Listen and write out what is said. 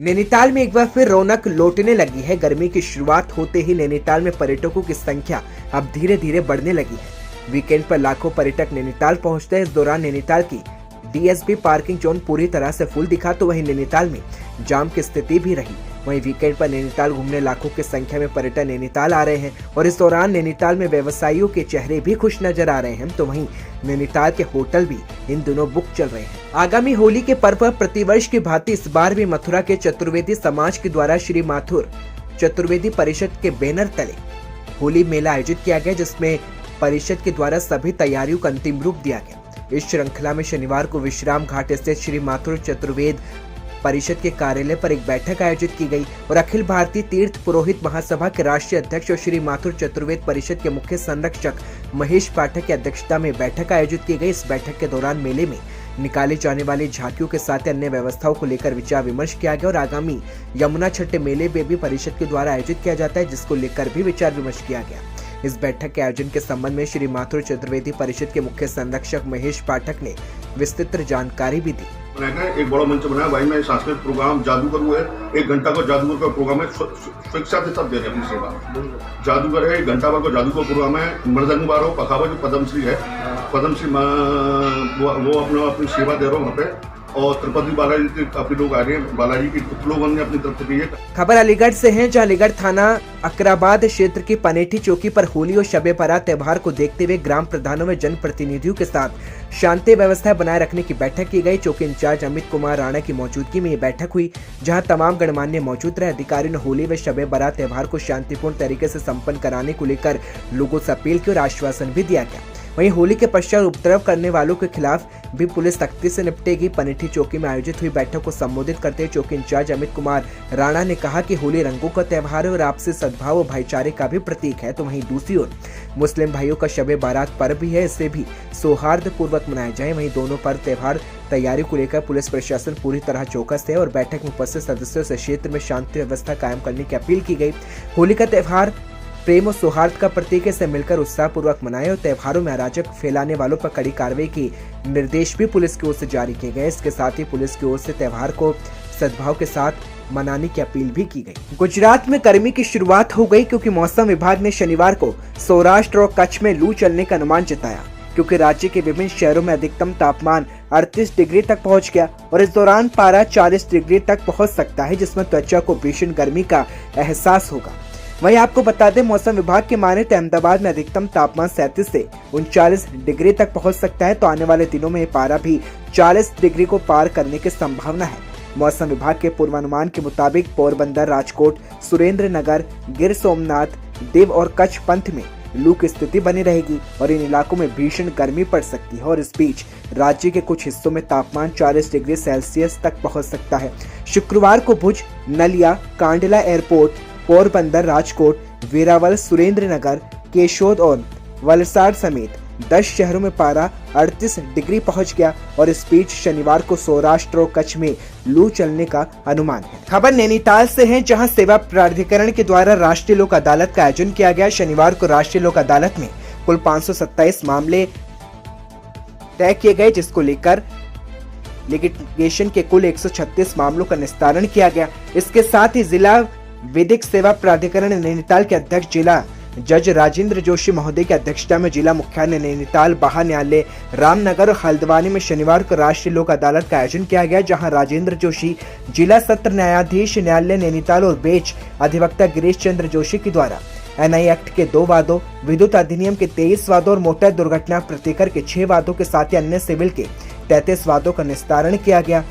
नैनीताल में एक बार फिर रौनक लौटने लगी है। गर्मी की शुरुआत होते ही नैनीताल में पर्यटकों की संख्या अब धीरे धीरे बढ़ने लगी है। वीकेंड पर लाखों पर्यटक नैनीताल पहुंचते हैं। इस दौरान नैनीताल की डीएसपी पार्किंग जोन पूरी तरह से फुल दिखा, तो वहीं नैनीताल में जाम की स्थिति भी रही। वहीं वीकेंड पर नैनीताल घूमने लाखों की संख्या में पर्यटक नैनीताल आ रहे हैं और इस दौरान नैनीताल में व्यवसायियों के चेहरे भी खुश नजर आ रहे हैं। तो वहीं नैनीताल के होटल भी इन दिनों बुक चल रहे हैं। आगामी होली के पर्व पर प्रतिवर्ष की भांति इस बार भी मथुरा के चतुर्वेदी समाज के द्वारा श्री माथुर चतुर्वेदी परिषद के बैनर तले होली मेला आयोजित किया गया, जिसमें परिषद के द्वारा सभी तैयारियों का अंतिम रूप दिया गया। इस श्रृंखला में शनिवार को विश्राम घाट स्थित श्री माथुर चतुर्वेद परिषद के कार्यालय पर एक बैठक आयोजित की गई और अखिल भारतीय तीर्थ पुरोहित महासभा के राष्ट्रीय अध्यक्ष और श्री माथुर चतुर्वेद परिषद के मुख्य संरक्षक महेश पाठक की अध्यक्षता में बैठक आयोजित की गई। इस बैठक के दौरान मेले में निकाले जाने वाली झांकियों के साथ अन्य व्यवस्थाओं को लेकर विचार विमर्श किया गया और आगामी यमुना छठे मेले में भी परिषद के द्वारा आयोजित किया जाता है, जिसको लेकर भी विचार विमर्श किया गया। इस बैठक के आयोजन के संबंध में श्री माथुर चतुर्वेदी परिषद के मुख्य संरक्षक महेश पाठक ने विस्तृत जानकारी भी दी। एक बड़ा मंच बनाया भाई, मैं सांस्कृतिक प्रोग्राम जादूगर हुए 1 घंटा का जादूगर का प्रोग्राम है। शिक्षा से सब दे रहे अपनी सेवा। जादूगर है 1 घंटा का जादूगर प्रोग्राम है। मृदंग बारो पखावा जो पद्मश्री है, पद्मश्री वो अपनी सेवा दे रहा हूँ वहाँ पे। और तिरुपति बालाजी के काफी लोग आ रहे हैं। बालाजी की कुछ लोगों ने अपनी तरफ से दी है। खबर अलीगढ़ से है, जहां अलीगढ़ थाना अकराबाद क्षेत्र की पनेठी चौकी पर होली और शबे बारात त्योहार को देखते हुए ग्राम प्रधानों व जनप्रतिनिधियों के साथ शांति व्यवस्था बनाए रखने की बैठक की गई। चौकी इंचार्ज अमित कुमार राणा की मौजूदगी में ये बैठक हुई, जहां तमाम गणमान्य मौजूद रहे। अधिकारियों ने होली व शबे बारात त्योहार को शांतिपूर्ण तरीके से संपन्न कराने को लेकर लोगों से अपील की और आश्वासन भी दिया गया। वहीं होली के पश्चात उपद्रव करने वालों के खिलाफ भी पुलिस सख्ती से निपटेगी। पनेठी चौकी में आयोजित हुई बैठक को संबोधित करते हुए चौकी इंचार्ज अमित कुमार राणा ने कहा कि होली रंगों का त्योहार है और आपसी सद्भाव और भाईचारे का भी प्रतीक है। तो वहीं दूसरी ओर मुस्लिम भाइयों का शबे बारात पर्व भी है, इसे भी सौहार्द पूर्वक मनाया जाए। वहीं दोनों पर्व त्योहार तैयारी को लेकर पुलिस प्रशासन पूरी तरह चौकस है और बैठक में उपस्थित सदस्यों से क्षेत्र में शांति व्यवस्था कायम करने की अपील की गई। होली का त्योहार प्रेम और सौहार्द का प्रतीक है, इसे मिलकर उत्साह पूर्वक मनाएं और त्योहारों में अराजक फैलाने वालों पर कड़ी कार्रवाई की निर्देश भी पुलिस की ओर से जारी किए गए। इसके साथ ही पुलिस की ओर से त्योहार को सद्भाव के साथ मनाने की अपील भी की गई। गुजरात में गर्मी की शुरुआत हो गई, क्योंकि मौसम विभाग ने शनिवार को सौराष्ट्र और कच्छ में लू चलने का अनुमान जताया, क्योंकि राज्य के विभिन्न शहरों में अधिकतम तापमान 38 डिग्री तक पहुंच गया और इस दौरान पारा 40 डिग्री तक पहुंच सकता है, जिसमें त्वचा को भीषण गर्मी का एहसास होगा। वहीं आपको बता दें, मौसम विभाग के माने तो अहमदाबाद में अधिकतम तापमान 37 से 39 डिग्री तक पहुंच सकता है, तो आने वाले दिनों में पारा भी 40 डिग्री को पार करने की संभावना है। मौसम विभाग के पूर्वानुमान के मुताबिक पोरबंदर, राजकोट, सुरेंद्र नगर, गिर सोमनाथ, देव और कच्छ पंथ में लू की स्थिति बनी रहेगी और इन इलाकों में भीषण गर्मी पड़ सकती है और इस बीच राज्य के कुछ हिस्सों में तापमान 40 डिग्री सेल्सियस तक पहुंच सकता है। शुक्रवार को भुज, नलिया, कांडला एयरपोर्ट, पोरबंदर, राजकोट, वेरावल, सुरेंद्र नगर, केशोद और वलसाड समेत 10 शहरों में पारा 38 डिग्री पहुंच गया और इस बीच शनिवार को सौराष्ट्र और कच्छ में लू चलने का अनुमान है। खबर नैनीताल से है, जहां सेवा प्राधिकरण के द्वारा राष्ट्रीय लोक अदालत का आयोजन किया गया। शनिवार को राष्ट्रीय लोक अदालत में कुल 527 मामले तय किए गए, जिसको लेकर लिटिगेशन के कुल 136 मामलों का निस्तारण किया गया। इसके साथ ही जिला विधिक सेवा प्राधिकरण नैनीताल के अध्यक्ष जिला जज राजेंद्र जोशी महोदय की अध्यक्षता में जिला मुख्यालय नैनीताल, बाहा न्यायालय, रामनगर और हल्द्वानी में शनिवार को राष्ट्रीय लोक अदालत का आयोजन किया गया, जहां राजेंद्र जोशी जिला सत्र न्यायाधीश न्यायालय नैनीताल और बेच अधिवक्ता गिरीश चंद्र जोशी के द्वारा एनआई एक्ट के 2 वादों, विद्युत अधिनियम के 23 वादों और मोटर दुर्घटना प्रतिकर के 6 वादों के साथ ही अन्य सिविल के 33 वादों का निस्तारण किया गया।